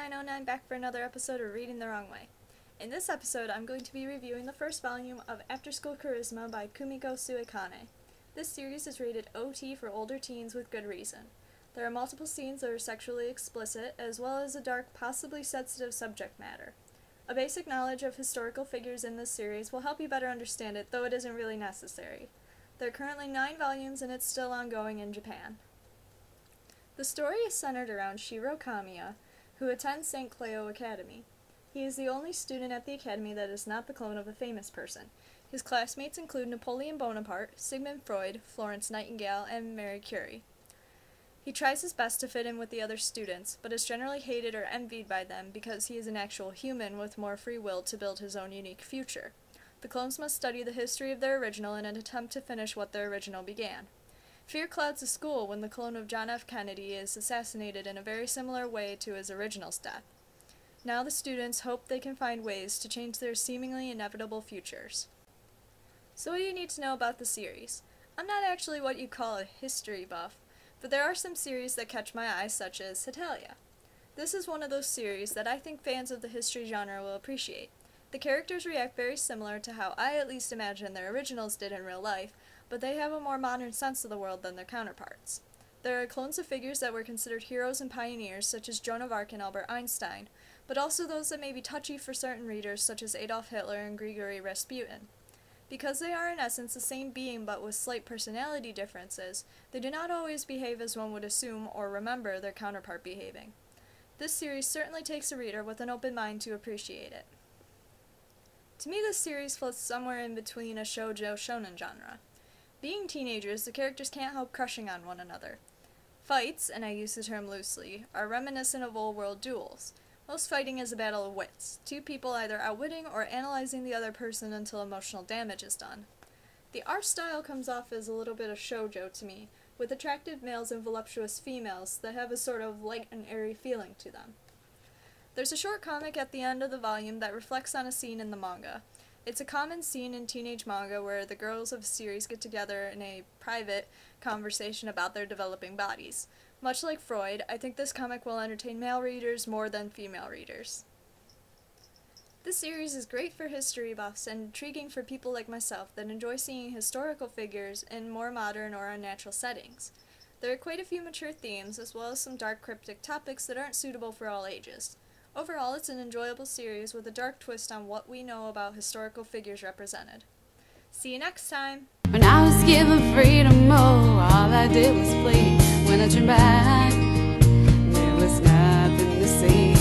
909 back for another episode of Reading the Wrong Way. In this episode, I'm going to be reviewing the first volume of Afterschool Charisma by Kumiko Suekane. This series is rated OT for older teens with good reason. There are multiple scenes that are sexually explicit, as well as a dark, possibly sensitive subject matter. A basic knowledge of historical figures in this series will help you better understand it, though it isn't really necessary. There are currently 9 volumes and it's still ongoing in Japan. The story is centered around Shiro Kamiya, who attends St. Cleo Academy. He is the only student at the academy that is not the clone of a famous person. His classmates include Napoleon Bonaparte, Sigmund Freud, Florence Nightingale, and Marie Curie. He tries his best to fit in with the other students, but is generally hated or envied by them because he is an actual human with more free will to build his own unique future. The clones must study the history of their original in an attempt to finish what their original began. Fear clouds the school when the clone of John F. Kennedy is assassinated in a very similar way to his original's death. Now the students hope they can find ways to change their seemingly inevitable futures. So what do you need to know about the series? I'm not actually what you call a history buff, but there are some series that catch my eye, such as Hetalia. This is one of those series that I think fans of the history genre will appreciate. The characters react very similar to how I at least imagine their originals did in real life, but they have a more modern sense of the world than their counterparts. There are clones of figures that were considered heroes and pioneers, such as Joan of Arc and Albert Einstein, but also those that may be touchy for certain readers, such as Adolf Hitler and Grigory Rasputin. Because they are in essence the same being but with slight personality differences, they do not always behave as one would assume or remember their counterpart behaving. This series certainly takes a reader with an open mind to appreciate it. To me, this series floats somewhere in between a shoujo shonen genre. Being teenagers, the characters can't help crushing on one another. Fights, and I use the term loosely, are reminiscent of old-world duels. Most fighting is a battle of wits, 2 people either outwitting or analyzing the other person until emotional damage is done. The art style comes off as a little bit of shoujo to me, with attractive males and voluptuous females that have a sort of light and airy feeling to them. There's a short comic at the end of the volume that reflects on a scene in the manga. It's a common scene in teenage manga where the girls of a series get together in a private conversation about their developing bodies. Much like Freud, I think this comic will entertain male readers more than female readers. This series is great for history buffs and intriguing for people like myself that enjoy seeing historical figures in more modern or unnatural settings. There are quite a few mature themes, as well as some dark cryptic topics that aren't suitable for all ages. Overall, it's an enjoyable series with a dark twist on what we know about historical figures represented. See you next time! When I was given freedom, oh, all I did was flee. When I turned back, there was nothing to see.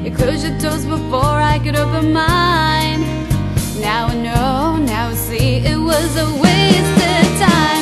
You closed your doors before I could open mine. Now I know, now I see, it was a wasted time.